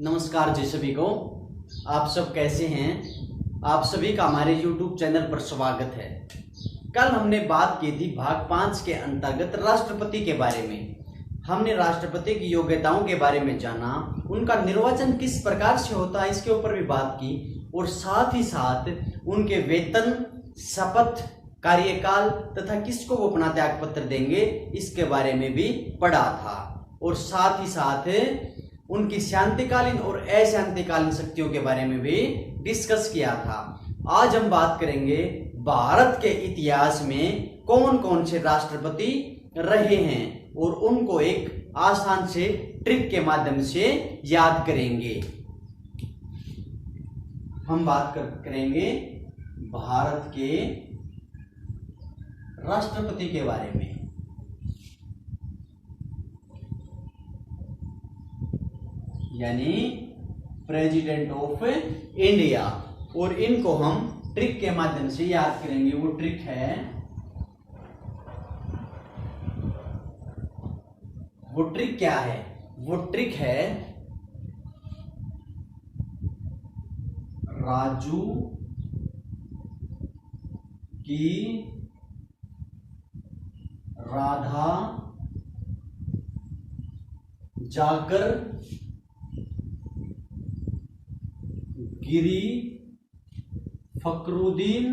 नमस्कार जी सभी को। आप सब कैसे हैं? आप सभी का हमारे YouTube चैनल पर स्वागत है। कल हमने बात की थी भाग 5 के अंतर्गत राष्ट्रपति के बारे में। हमने राष्ट्रपति की योग्यताओं के बारे में जाना, उनका निर्वाचन किस प्रकार से होता है इसके ऊपर भी बात की, और साथ ही साथ उनके वेतन, शपथ, कार्यकाल तथा किसको वो अपना त्याग पत्र देंगे इसके बारे में भी पढ़ा था। और साथ ही साथ उनकी शांतिकालीन और अशांतिकालीन शक्तियों के बारे में भी डिस्कस किया था। आज हम बात करेंगे भारत के इतिहास में कौन कौन से राष्ट्रपति रहे हैं और उनको एक आसान से ट्रिक के माध्यम से याद करेंगे। हम बात करेंगे भारत के राष्ट्रपति के बारे में। यानी प्रेसिडेंट ऑफ इंडिया, और इनको हम ट्रिक के माध्यम से याद करेंगे। वो ट्रिक क्या है? वो ट्रिक है राजू की राधा जाकर गिरी फकरुद्दीन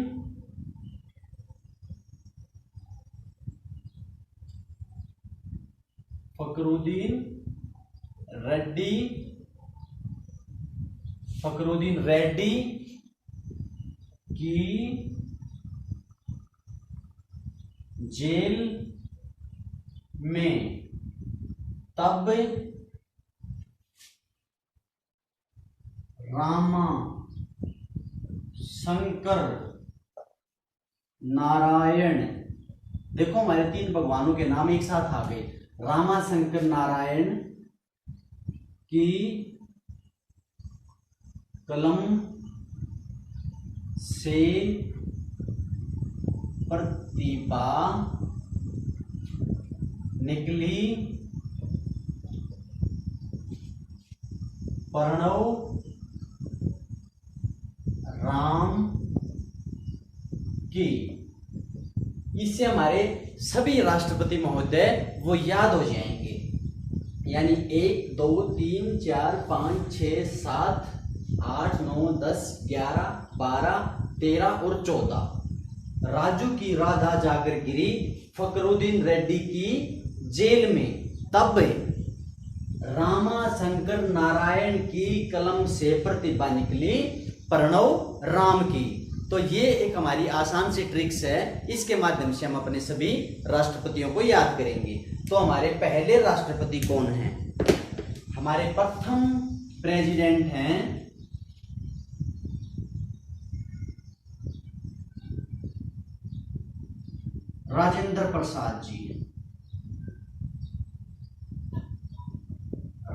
रेड्डी की जेल में, तब रामा शंकर नारायण, देखो हमारे 3 भगवानों के नाम एक साथ आ गए, रामा शंकर नारायण की कलम से प्रतिभा निकली, प्रणव राम की। इससे हमारे सभी राष्ट्रपति महोदय वो याद हो जाएंगे। यानी 1 2 3 4 5 6 7 8 9 10 11 12 13 और 14। राजू की राधा जाकर गिरी फकरुद्दीन रेड्डी की जेल में, तब रामा शंकर नारायण की कलम से प्रतिभा निकली, प्रणव राम की। तो ये एक हमारी आसान सी ट्रिक्स है, इसके माध्यम से हम अपने सभी राष्ट्रपतियों को याद करेंगे। तो हमारे पहले राष्ट्रपति कौन हैं? हमारे प्रथम प्रेसिडेंट हैं राजेंद्र प्रसाद जी।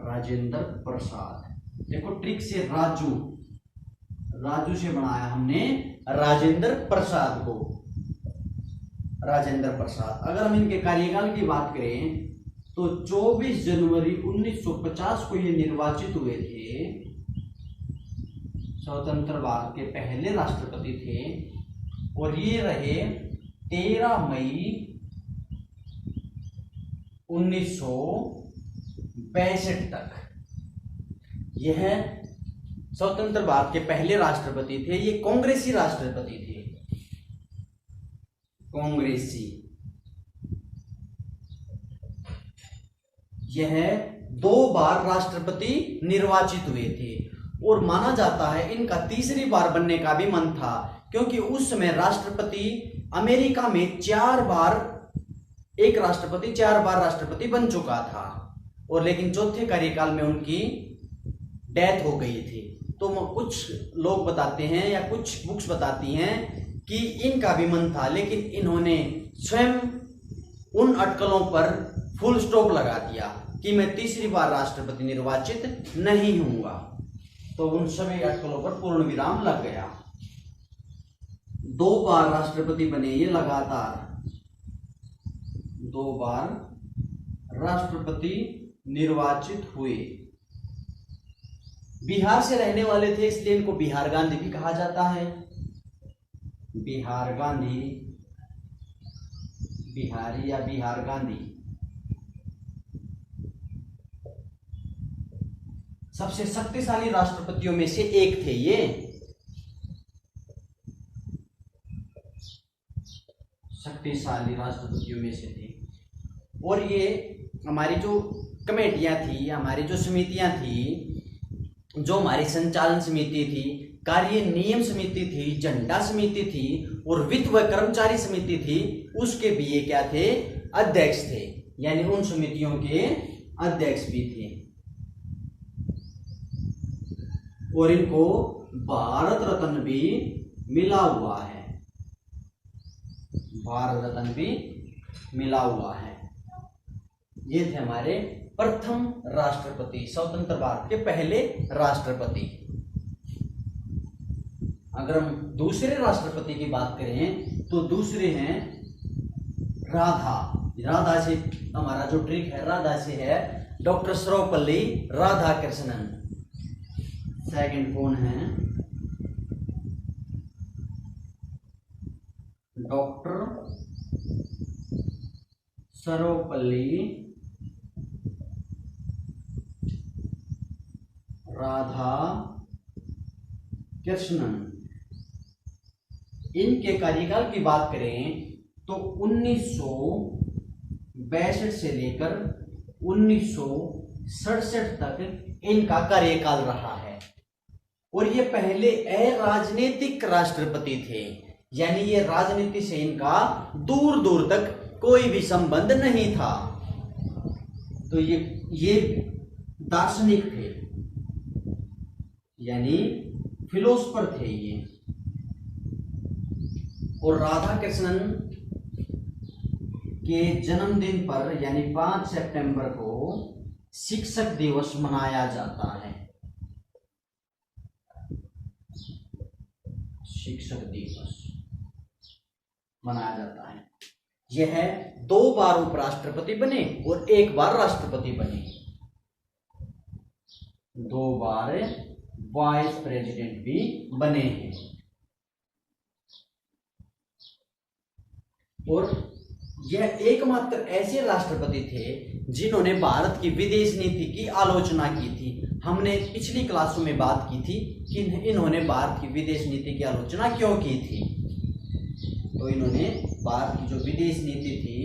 राजेंद्र प्रसाद, देखो ट्रिक से राजू से बनाया हमने राजेंद्र प्रसाद को। राजेंद्र प्रसाद, अगर हम इनके कार्यकाल की बात करें तो 24 जनवरी 1950 को ये निर्वाचित हुए थे। स्वतंत्र भारत के पहले राष्ट्रपति थे और ये रहे 13 मई 1962 तक। यह स्वतंत्र भारत के पहले राष्ट्रपति थे। ये कांग्रेसी राष्ट्रपति थे, कांग्रेसी। यह 2 बार राष्ट्रपति निर्वाचित हुए थे और माना जाता है इनका तीसरी बार बनने का भी मन था, क्योंकि उस समय राष्ट्रपति अमेरिका में 4 बार एक राष्ट्रपति 4 बार राष्ट्रपति बन चुका था, और लेकिन चौथे कार्यकाल में उनकी डेथ हो गई थी। तो कुछ लोग बताते हैं या कुछ बुक्स बताती हैं कि इनका भी मन था, लेकिन इन्होंने स्वयं उन अटकलों पर फुल स्टॉप लगा दिया कि मैं तीसरी बार राष्ट्रपति निर्वाचित नहीं होऊंगा। तो उन सभी अटकलों पर पूर्ण विराम लग गया। 2 बार राष्ट्रपति बने ये लगातार, 2 बार राष्ट्रपति निर्वाचित हुए। बिहार से रहने वाले थे, इसलिए इनको बिहार गांधी भी कहा जाता है। बिहार गांधी, बिहारी या बिहार गांधी। सबसे शक्तिशाली राष्ट्रपतियों में से एक थे ये। शक्तिशाली राष्ट्रपतियों में से थे। और ये हमारी जो कमेटियां थी, हमारी जो समितियां थी, जो हमारी संचालन समिति थी, कार्य नियम समिति थी, झंडा समिति थी और वित्त व कर्मचारी समिति थी, उसके भी ये क्या थे? अध्यक्ष थे। यानी उन समितियों के अध्यक्ष भी थे। और इनको भारत रत्न भी मिला हुआ है। भारत रत्न भी मिला हुआ है। ये थे हमारे प्रथम राष्ट्रपति, स्वतंत्र भारत के पहले राष्ट्रपति। अगर हम दूसरे राष्ट्रपति की बात करें तो दूसरे हैं राधा। राधा से हमारा जो ट्रिक है, राधा से है डॉक्टर सर्वपल्ली राधाकृष्णन। सेकंड कौन है? डॉक्टर सर्वपल्ली राधा कृष्णन। इनके कार्यकाल की बात करें तो 1962 से लेकर 1967 तक इनका कार्यकाल रहा है। और ये पहले अराजनीतिक राष्ट्रपति थे, यानी ये राजनीति से इनका दूर दूर तक कोई भी संबंध नहीं था। तो ये दार्शनिक थे, यानी फिलोसफर थे ये। और राधा कृष्णन के जन्मदिन पर यानी 5 सितंबर को शिक्षक दिवस मनाया जाता है। शिक्षक दिवस मनाया जाता है। यह 2 बार उपराष्ट्रपति बने और 1 बार राष्ट्रपति बने। 2 बार वाइस प्रेसिडेंट भी बने हैं। और यह एकमात्र ऐसे राष्ट्रपति थे जिन्होंने भारत की विदेश नीति की आलोचना की थी। हमने पिछली क्लासों में बात की थी कि इन्होंने भारत की विदेश नीति की आलोचना क्यों की थी। तो इन्होंने भारत की जो विदेश नीति थी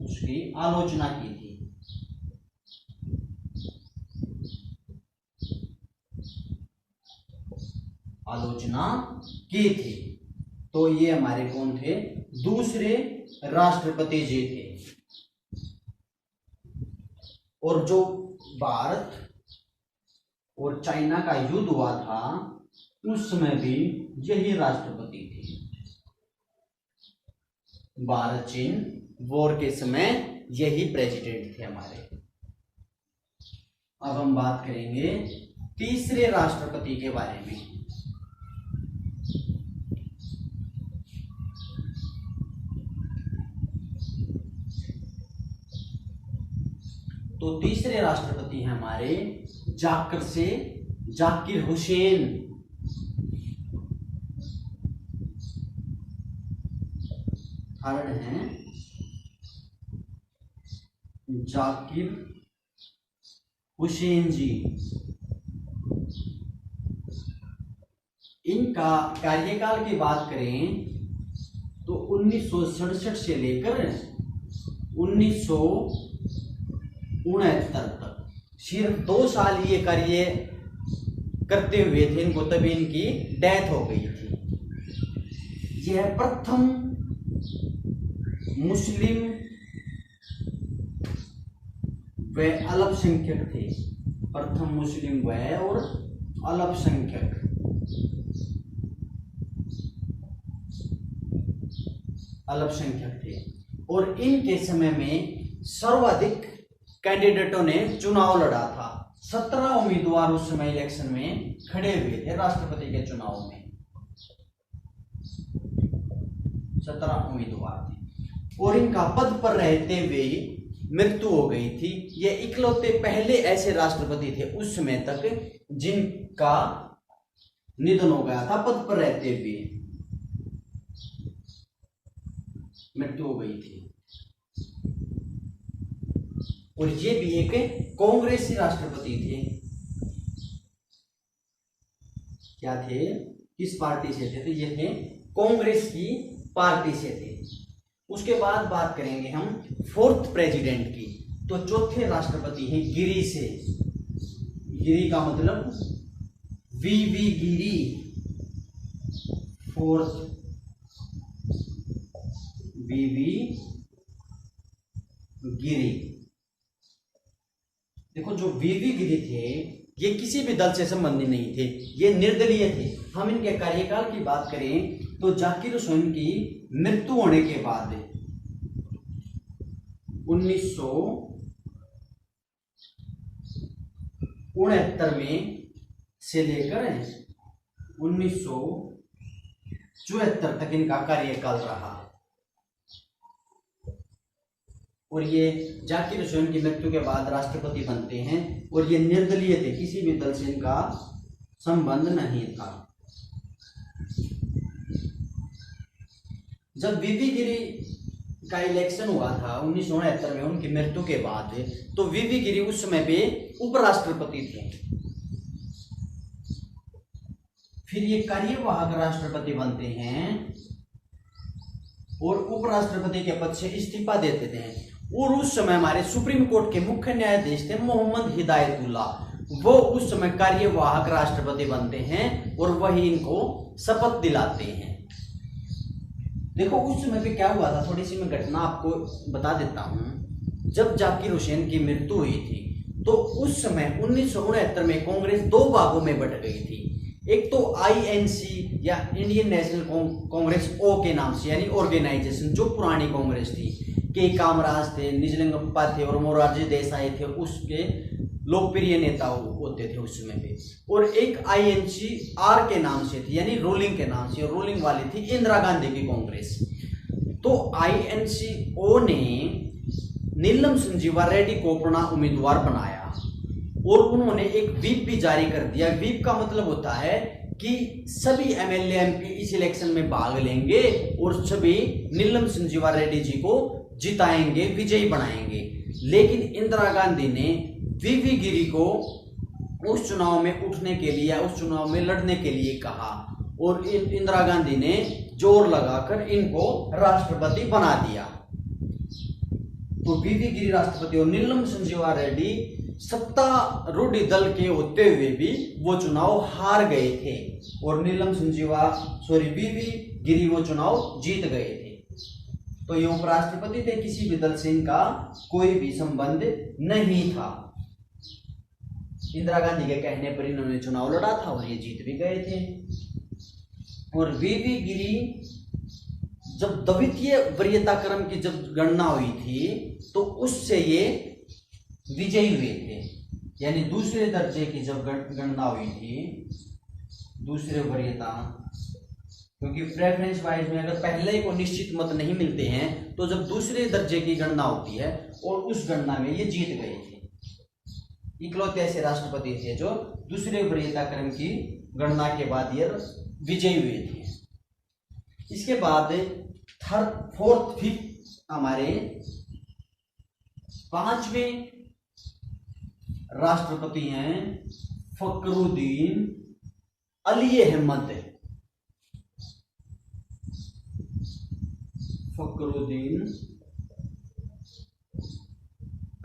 उसकी आलोचना की थी। तो ये हमारे कौन थे? दूसरे राष्ट्रपति जी थे। और जो भारत और चाइना का युद्ध हुआ था उस समय भी यही राष्ट्रपति थे। भारत चीन वॉर के समय यही प्रेसिडेंट थे हमारे। अब हम बात करेंगे तीसरे राष्ट्रपति के बारे में। तो तीसरे राष्ट्रपति हैं हमारे जाकिर हुसैन। थर्ड हैं जाकिर हुसैन जी। इनका कार्यकाल की बात करें तो 1967 से लेकर 1969 तक सिर्फ 2 साल ये कार्य करते हुए थे इनको, तभी इनकी डेथ हो गई थी। यह प्रथम मुस्लिम व अल्पसंख्यक थे। प्रथम मुस्लिम व और अल्पसंख्यक। अल्पसंख्यक थे। और इनके समय में सर्वाधिक कैंडिडेटों ने चुनाव लड़ा था। 17 उम्मीदवार उस समय इलेक्शन में खड़े हुए थे राष्ट्रपति के चुनाव में। 17 उम्मीदवार थे। और इनका पद पर रहते हुए मृत्यु हो गई थी। ये इकलौते पहले ऐसे राष्ट्रपति थे उस समय तक जिनका निधन हो गया था पद पर रहते हुए, मृत्यु हो गई थी। और ये भी एक कांग्रेसी राष्ट्रपति थे। क्या थे, किस पार्टी से थे? तो ये थे कांग्रेस की पार्टी से थे। उसके बाद बात करेंगे हम फोर्थ प्रेसिडेंट की। तो चौथे राष्ट्रपति हैं गिरी से। गिरी का मतलब वीवी गिरी, फोर्थ वीवी गिरी। देखो जो वीवी गिरी थे ये किसी भी दल से संबंधित नहीं थे, ये निर्दलीय थे। हम इनके कार्यकाल की बात करें तो जाकिर हुसैन की मृत्यु होने के बाद 1969 में से लेकर 1974 तक इनका कार्यकाल रहा। और ये जाकिर हुसैन की मृत्यु के बाद राष्ट्रपति बनते हैं और ये निर्दलीय थे, किसी भी दल से इनका संबंध नहीं था। जब वीवी गिरी का इलेक्शन हुआ था 1969 में उनकी मृत्यु के बाद, तो वीवी गिरी उस समय पे उपराष्ट्रपति थे। फिर ये कार्यवाहक राष्ट्रपति बनते हैं और उपराष्ट्रपति के पद से इस्तीफा देते थे। और उस समय हमारे सुप्रीम कोर्ट के मुख्य न्यायाधीश थे मोहम्मद हिदायतुल्लाह, वो उस समय कार्यवाहक राष्ट्रपति बनते हैं और वही इनको शपथ दिलाते हैं। देखो उस समय पे क्या हुआ था, थोड़ी सी मैं घटना आपको बता देता हूं। जब जाकिर हुसैन की मृत्यु हुई थी तो उस समय 1969 में कांग्रेस दो भागों में बट गई थी। एक तो आईएनसी या इंडियन नेशनल कांग्रेस ओ के नाम से, यानी ऑर्गेनाइजेशन, जो पुरानी कांग्रेस थी, के कामराज थे, निजलिंगप्पा थे और मोरारजी देसाई थे, उसके लोकप्रिय नेता होते थे उस समय पे। और एक आईएनसी आर के नाम से थी, यानी रोलिंग के नाम से, और रोलिंग वाली थी इंदिरा गांधी की कांग्रेस। तो आईएनसी ओ ने नीलम संजीवा रेड्डी को अपना उम्मीदवार बनाया और उन्होंने एक व्हिप भी जारी कर दिया। व्हिप का मतलब होता है कि सभी एमएलए एमपी इस इलेक्शन में भाग लेंगे और सभी नीलम संजीवा रेड्डी जी को जिताएंगे, विजयी बनाएंगे। लेकिन इंदिरा गांधी ने वीवी गिरी को उस चुनाव में उठने के लिए, उस चुनाव में लड़ने के लिए कहा और इंदिरा गांधी ने जोर लगाकर इनको राष्ट्रपति बना दिया। तो वीवी गिरी राष्ट्रपति और नीलम संजीवा रेड्डी सत्तारूढ़ दल के होते हुए भी वो चुनाव हार गए थे और वीवी गिरी वो चुनाव जीत गए थे। तो ये उपराष्ट्रपति थे, किसी भी दल से इनका कोई भी संबंध नहीं था। इंदिरा गांधी के कहने पर इन्होंने चुनाव लड़ा था और ये जीत भी गए थे। और वीवी गिरी जब द्वितीय वरीयता क्रम की जब गणना हुई थी तो उससे ये विजयी हुए थे, यानी दूसरे दर्जे की जब गणना हुई थी, दूसरे वरीयता, क्योंकि प्रेफरेंस वाइज में अगर पहले को निश्चित मत नहीं मिलते हैं तो जब दूसरे दर्जे की गणना होती है और उस गणना में ये जीत गए थे। इकलौते ऐसे राष्ट्रपति थे जो दूसरे वरीयता क्रम की गणना के बाद ये विजयी हुए थे। इसके बाद फोर्थ फिफ्थ हमारे पांचवें राष्ट्रपति हैं फखरुद्दीन अली अहमद। फखरुद्दीन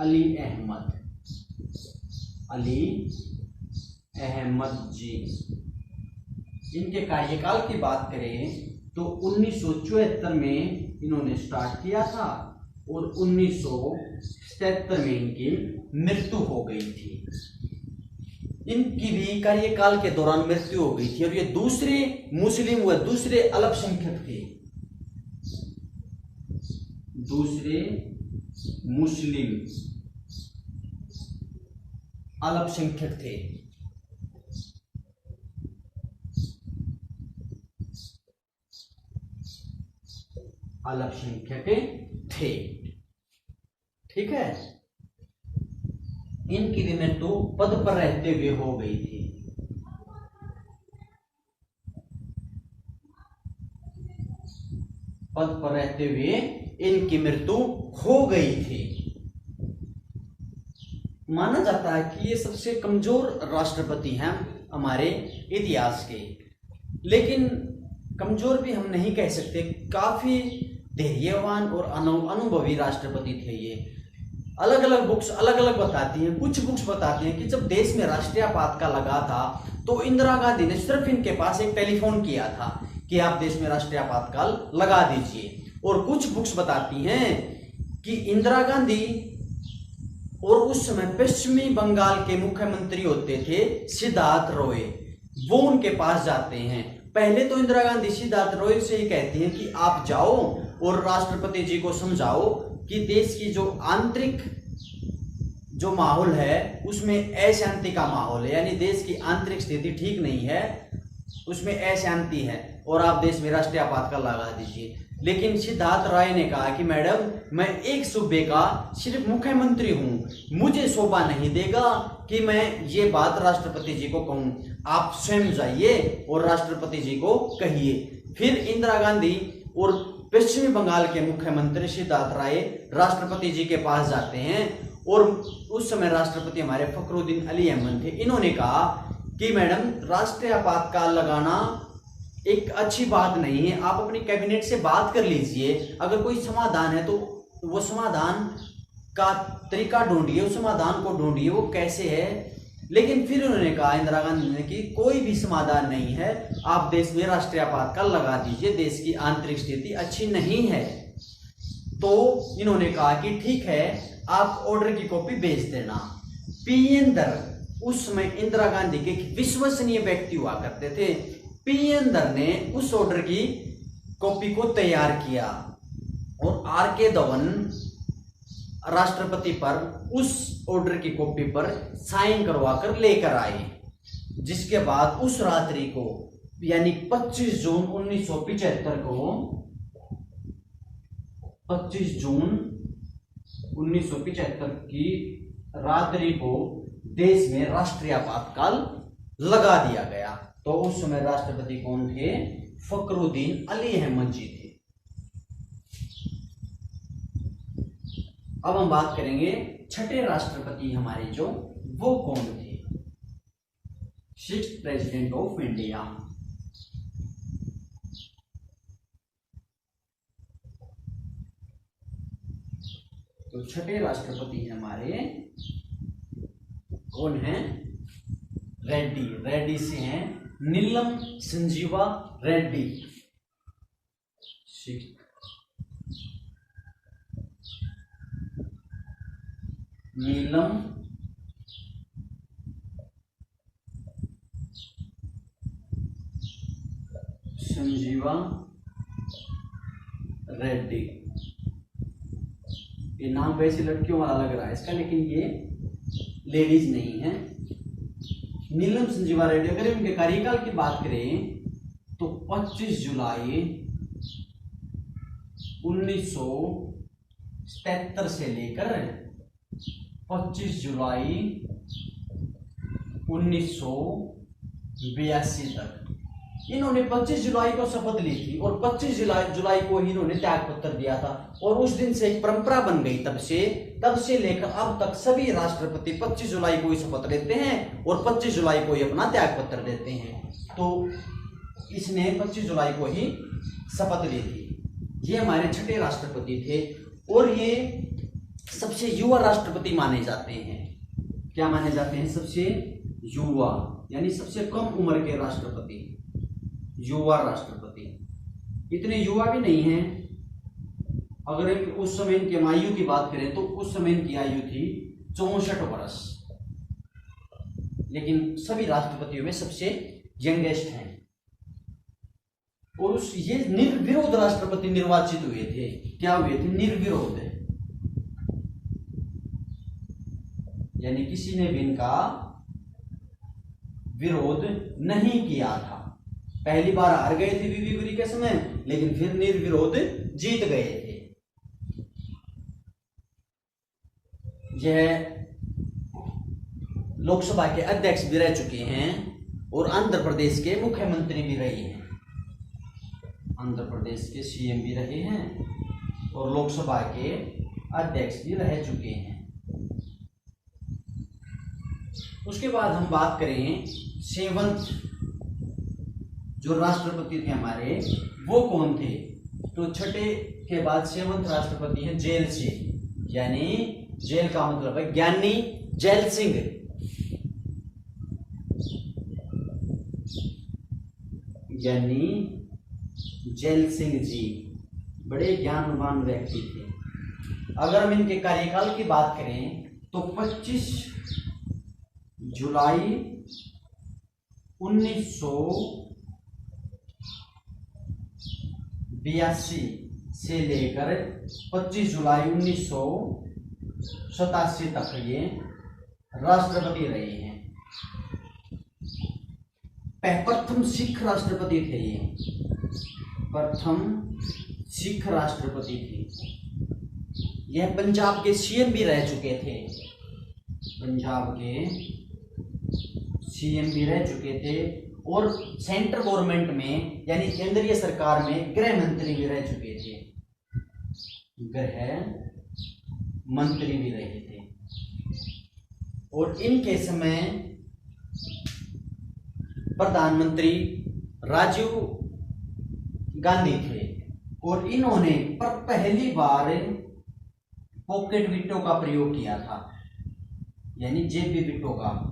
अली अहमद, अली अहमद जी। इनके कार्यकाल की बात करें तो 1974 में इन्होंने स्टार्ट किया था और 1977 में इनकी मृत्यु हो गई थी। इनकी भी कार्यकाल के दौरान मृत्यु हो गई थी और ये दूसरे मुस्लिम व दूसरे अल्पसंख्यक थे, दूसरे मुस्लिम अल्पसंख्यक थे। अल्पसंख्यक थे। ठीक है। इनकी भी मृत्यु पद पर रहते हुए हो गई थी। पद पर रहते हुए इनकी मृत्यु हो गई थी। माना जाता है कि ये सबसे कमजोर राष्ट्रपति हैं हमारे इतिहास के, लेकिन कमजोर भी हम नहीं कह सकते, काफी धैर्यवान और अनुभवी राष्ट्रपति थे ये। अलग अलग बुक्स अलग अलग बताती हैं। कुछ बुक्स बताती हैं कि जब देश में राष्ट्रीय आपातकाल लगा था तो इंदिरा गांधी ने सिर्फ इनके पास एक टेलीफोन किया था कि आप देश में राष्ट्रीय आपातकाल लगा दीजिए। और कुछ बुक्स बताती हैं कि इंदिरा गांधी और उस समय पश्चिमी बंगाल के मुख्यमंत्री होते थे सिद्धार्थ रॉय, वो उनके पास जाते हैं। पहले तो इंदिरा गांधी सिद्धार्थ रॉय से ही कहती हैं कि आप जाओ और राष्ट्रपति जी को समझाओ कि देश की जो आंतरिक जो माहौल है उसमें अशांति का माहौल है, यानी देश की आंतरिक स्थिति ठीक नहीं है, उसमें अशांति है और आप देश में राष्ट्रीय आपातकाल लगा दीजिए। लेकिन सिद्धार्थ राय ने कहा कि मैडम मैं एक सूबे का सिर्फ मुख्यमंत्री हूं, मुझे शोभा नहीं देगा कि मैं ये बात राष्ट्रपति जी को कहूं, आप स्वयं जाइए और राष्ट्रपति जी को कहिए। फिर इंदिरा गांधी और पश्चिमी बंगाल के मुख्यमंत्री सिद्धार्थ राय राष्ट्रपति जी के पास जाते हैं और उस समय राष्ट्रपति हमारे फखरुद्दीन अली अहमद थे। इन्होंने कहा कि मैडम राष्ट्रीय आपातकाल लगाना एक अच्छी बात नहीं है, आप अपनी कैबिनेट से बात कर लीजिए, अगर कोई समाधान है तो वो समाधान का तरीका ढूंढिए, उस समाधान को ढूंढिए वो कैसे है। लेकिन फिर उन्होंने कहा इंदिरा गांधी ने कि कोई भी समाधान नहीं है, आप देश में राष्ट्रीय आपातकाल लगा दीजिए, देश की आंतरिक स्थिति अच्छी नहीं है। तो इन्होंने कहा कि ठीक है आप ऑर्डर की कॉपी भेज देना। पीएन दर उस समय इंदिरा गांधी के विश्वसनीय व्यक्ति हुआ करते थे। पीएन दर ने उस ऑर्डर की कॉपी को तैयार किया और आर के धवन राष्ट्रपति पर उस ऑर्डर की कॉपी पर साइन करवाकर लेकर आए, जिसके बाद उस रात्रि को यानी 25 जून 1975 को 25 जून 1975 की रात्रि को देश में राष्ट्रीय आपातकाल लगा दिया गया। तो उस समय राष्ट्रपति कौन थे? फखरुद्दीन अली अहमद जी थे। अब हम बात करेंगे छठे राष्ट्रपति हमारे जो वो कौन थे? Sixth president of India. तो छठे राष्ट्रपति हमारे कौन हैं? रेड्डी। रेड्डी से हैं नीलम संजीवा रेड्डी। नीलम संजीवा रेड्डी। ये नाम वैसे लड़कियों वाला लग रहा है इसका, लेकिन ये लेडीज नहीं है। नीलम संजीवा रेड्डी। अगर इनके कार्यकाल की बात करें तो 25 जुलाई 1977 से लेकर 25 जुलाई 1982 तक इन्होंने 25 जुलाई को शपथ ली थी और 25 जुलाई को ही इन्होंने त्याग पत्र दिया था। और उस दिन से एक परंपरा बन गई, तब से लेकर अब तक सभी राष्ट्रपति 25 जुलाई को ही शपथ लेते हैं और 25 जुलाई को ही अपना त्याग पत्र देते हैं। तो इसने 25 जुलाई को ही शपथ ली थी। ये हमारे छठे राष्ट्रपति थे और ये सबसे युवा राष्ट्रपति माने जाते हैं। क्या माने जाते हैं? सबसे युवा, यानी सबसे कम उम्र के राष्ट्रपति, युवा राष्ट्रपति। इतने युवा भी नहीं हैं। अगर उस समय इनकी आयु की बात करें तो उस समय इनकी आयु थी 64 वर्ष, लेकिन सभी राष्ट्रपतियों में सबसे यंगेस्ट हैं। और ये निर्विरोध राष्ट्रपति निर्वाचित हुए थे। क्या हुए थे? निर्विरोध, यानी किसी ने भी इनका विरोध नहीं किया था। पहली बार हार गए थे बीबी गुरी के समय, लेकिन फिर निर्विरोध जीत गए थे। यह लोकसभा के अध्यक्ष भी रह चुके हैं और आंध्र प्रदेश के मुख्यमंत्री भी रहे हैं। आंध्र प्रदेश के सीएम भी रहे हैं और लोकसभा के अध्यक्ष भी रह चुके हैं। उसके बाद हम बात करें सेवंथ जो राष्ट्रपति थे हमारे, वो कौन थे? तो छठे के बाद सेवंथ राष्ट्रपति है जेल सिंह, यानी जेल का मतलब है ज्ञानी जैल सिंह। ज्ञानी जैल सिंह जी बड़े ज्ञानवान व्यक्ति थे। अगर हम इनके कार्यकाल की बात करें तो 25 जुलाई 1982 से लेकर 25 जुलाई 1987 तक ये राष्ट्रपति रहे हैं। प्रथम सिख राष्ट्रपति थे ये, प्रथम सिख राष्ट्रपति थे। यह पंजाब के सीएम भी रह चुके थे, पंजाब के सीएम भी रह चुके थे और सेंट्रल गवर्नमेंट में यानी केंद्रीय सरकार में गृह मंत्री भी रह चुके थे, गृह मंत्री भी रहे थे। और इनके समय प्रधानमंत्री राजीव गांधी थे और इन्होंने पहली बार पॉकेट विटो का प्रयोग किया था, यानी जेबी विटो का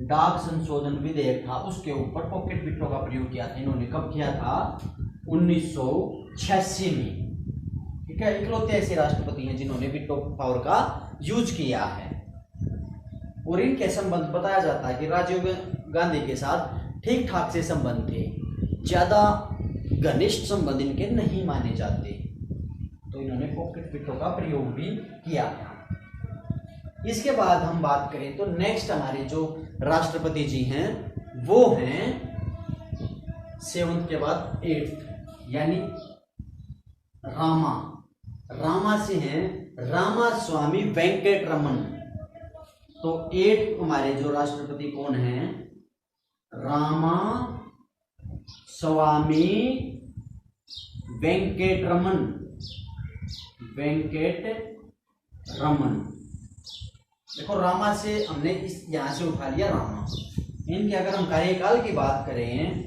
डाक संशोधन विधेयक था, उसके ऊपर पॉकेट विटो का प्रयोग किया था। इन्होंने कब किया था? 1986 में। ठीक है, इकलौते ऐसे राष्ट्रपति हैं जिन्होंने विटो पावर का यूज किया है। और इनके संबंध बताया जाता है कि राजीव गांधी के साथ ठीक ठाक से संबंध थे, ज्यादा घनिष्ठ संबंध इनके नहीं माने जाते, तो इन्होंने पॉकेट विटो का प्रयोग भी किया था। इसके बाद हम बात करें तो नेक्स्ट हमारे जो राष्ट्रपति जी हैं वो हैं 7th के बाद 8th, यानी रामा से हैं रामास्वामी वेंकटरमन। तो 8th हमारे जो राष्ट्रपति कौन हैं? रामास्वामी वेंकटरमन। देखो रामा से हमने इस यहां से उठा लिया रामा। इनके अगर हम कार्यकाल की बात करें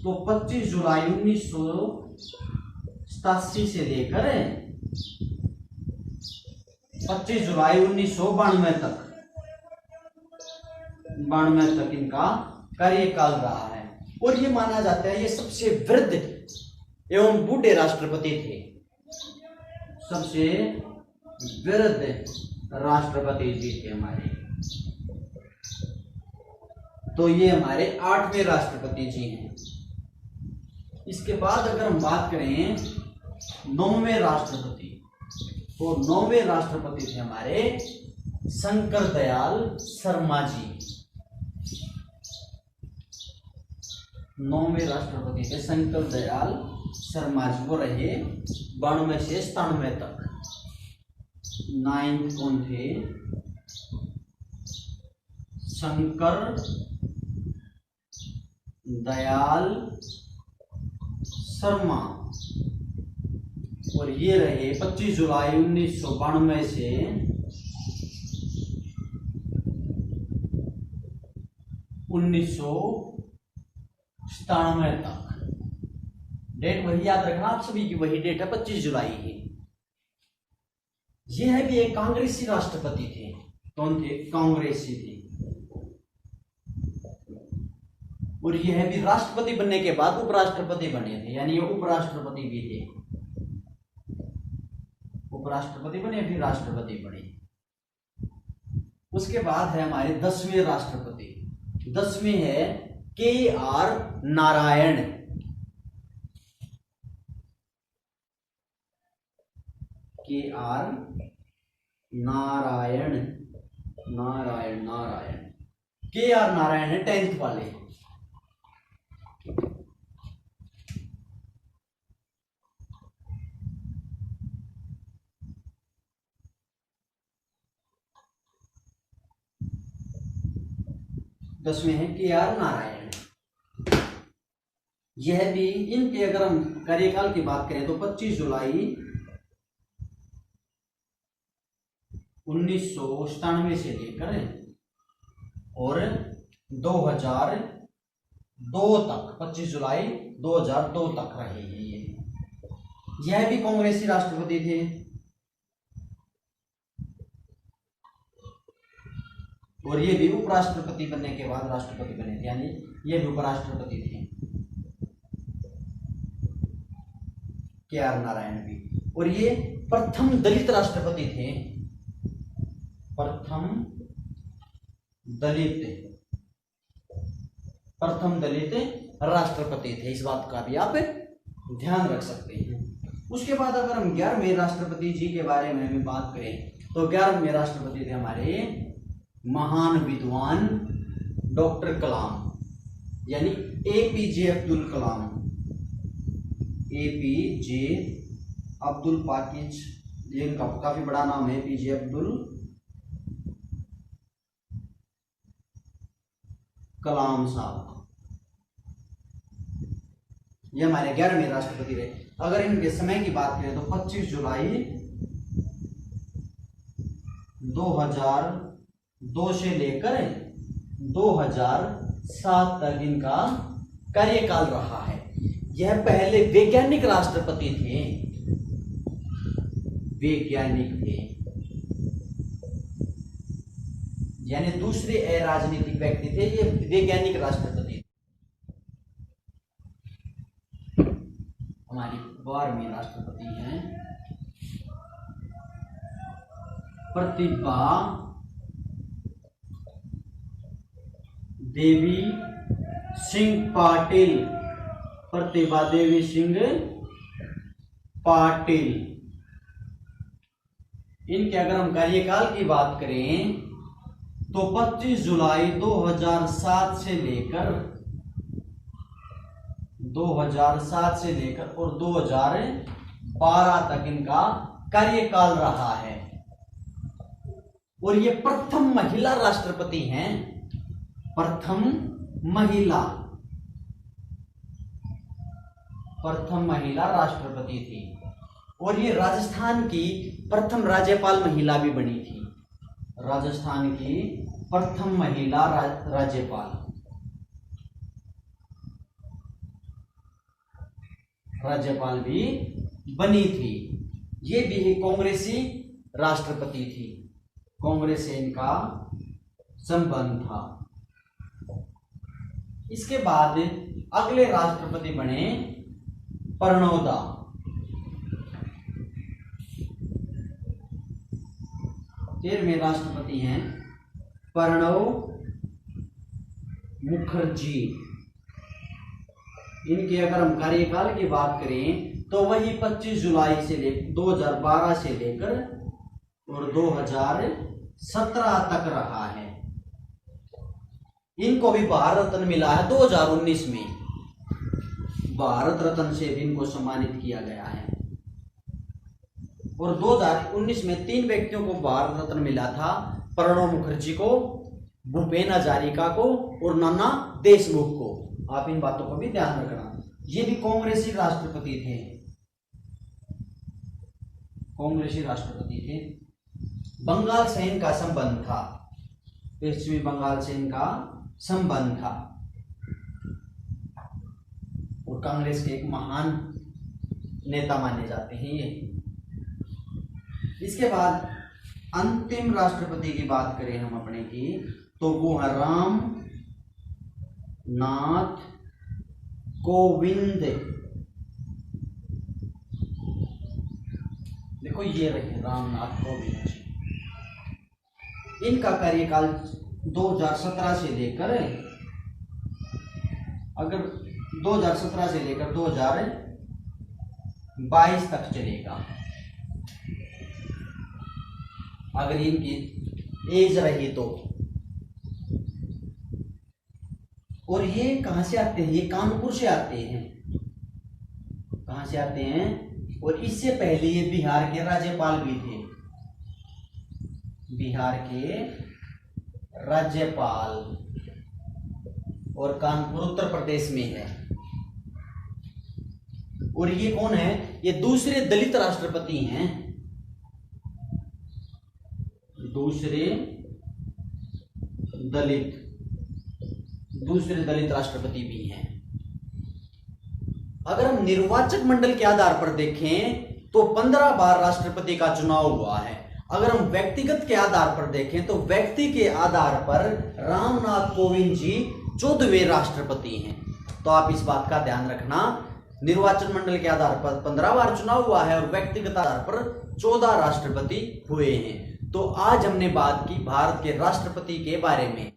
तो 25 जुलाई 1987 से लेकर 25 जुलाई 1992 तक इनका कार्यकाल रहा है। और ये माना जाता है ये सबसे वृद्ध एवं बूढ़े राष्ट्रपति थे, सबसे वृद्ध राष्ट्रपति जी थे हमारे। तो ये हमारे 8वें राष्ट्रपति जी हैं। इसके बाद अगर हम बात करें 9वें राष्ट्रपति, तो 9वें राष्ट्रपति थे हमारे शंकर दयाल शर्मा जी। 9वें राष्ट्रपति थे शंकर दयाल शर्मा जी, वो रहे 92 से 97 तक। 9th कौन थे? शंकर दयाल शर्मा, और ये रहे 25 जुलाई 1992 से 1997 तक। डेट वही याद रखना आप सभी की, वही डेट है 25 जुलाई की। यह भी एक कांग्रेसी राष्ट्रपति थे। कौन थे? कांग्रेसी थे। और यह भी राष्ट्रपति बनने के बाद उपराष्ट्रपति बने थे, यानी ये उपराष्ट्रपति भी थे। उपराष्ट्रपति बने फिर राष्ट्रपति बने। उसके बाद है हमारे 10वें राष्ट्रपति। 10वें है KR Narayan. KR Narayan. KR Narayan है 10th वाले। 10वें हैं KR नारायण। यह भी इनके अगर हम कार्यकाल की बात करें तो 25 जुलाई 1997 से लेकर और 2002 तक, 25 जुलाई 2002 तक रहे हैं ये। यह भी कांग्रेसी राष्ट्रपति थे। और ये भी उपराष्ट्रपति बनने के बाद राष्ट्रपति बने थे, यानी ये भी उपराष्ट्रपति थे KR नारायण भी। और ये प्रथम दलित राष्ट्रपति थे, प्रथम दलित राष्ट्रपति थे। इस बात का भी आप ध्यान रख सकते हैं। उसके बाद अगर हम 11वें राष्ट्रपति जी के बारे में भी बात करें तो 11वें राष्ट्रपति थे हमारे महान विद्वान डॉक्टर कलाम, यानी APJ अब्दुल कलाम। APJ अब्दुल पाकिज, ये इनका काफी बड़ा नाम है, APJ अब्दुल कलाम साहब। ये हमारे 11वें राष्ट्रपति रहे। अगर इनके समय की बात करें तो 25 जुलाई 2002 से लेकर 2007 तक इनका कार्यकाल रहा है। यह पहले वैज्ञानिक राष्ट्रपति थे, वैज्ञानिक थे, यानी दूसरे अराजनीतिक व्यक्ति थे, ये वैज्ञानिक राष्ट्रपति। हमारी 12वीं राष्ट्रपति हैं प्रतिभा देवी सिंह पाटिल। प्रतिभा देवी सिंह पाटिल। इनके अगर हम कार्यकाल की बात करें तो 25 जुलाई 2007 से लेकर और 2012 तक इनका कार्यकाल रहा है। और ये प्रथम महिला राष्ट्रपति हैं, प्रथम महिला राष्ट्रपति थी। और ये राजस्थान की प्रथम राज्यपाल महिला भी बनी थी, राजस्थान की प्रथम महिला राज्यपाल भी बनी थी। ये भी एक कांग्रेसी राष्ट्रपति थी, कांग्रेस से इनका संबंध था। इसके बाद अगले राष्ट्रपति बने प्रणोदा। तेरहवें राष्ट्रपति हैं प्रणब मुखर्जी। इनके अगर हम कार्यकाल की बात करें तो वही 25 जुलाई से लेकर 2012 से लेकर और 2017 तक रहा है। इनको भी भारत रत्न मिला है 2019 में, भारत रत्न से भी इनको सम्मानित किया गया है। और 2019 में 3 व्यक्तियों को भारत रत्न मिला था, प्रणब मुखर्जी को, भूपेन हजारिका को और नाना देशमुख को। आप इन बातों को भी ध्यान रखना। ये भी कांग्रेसी राष्ट्रपति थे, कांग्रेसी राष्ट्रपति थे। बंगाल से इनका संबंध था, पश्चिमी बंगाल से इनका संबंध था और कांग्रेस के एक महान नेता माने जाते हैं ये। इसके बाद अंतिम राष्ट्रपति की बात करें हम अपने की तो वो है राम नाथ कोविंद। देखो ये रहे रामनाथ कोविंद। इनका कार्यकाल 2017 से लेकर 2022 तक चलेगा, अगर इनकी एज रही तो। और ये कहां से आते हैं? ये कानपुर से आते हैं। कहां से आते हैं? और इससे पहले ये बिहार के राज्यपाल भी थे, बिहार के राज्यपाल। और कानपुर उत्तर प्रदेश में है। और ये कौन है? ये दूसरे दलित राष्ट्रपति हैं, दूसरे दलित राष्ट्रपति भी हैं। अगर हम निर्वाचक मंडल के आधार पर देखें तो 15 बार राष्ट्रपति का चुनाव हुआ है। अगर हम व्यक्तिगत के आधार पर देखें तो व्यक्ति के आधार पर रामनाथ कोविंद जी 14वें राष्ट्रपति हैं। तो आप इस बात का ध्यान रखना, निर्वाचन मंडल के आधार पर 15 बार चुनाव हुआ है और व्यक्तिगत आधार पर 14 राष्ट्रपति हुए हैं। तो आज हमने बात की भारत के राष्ट्रपति के बारे में।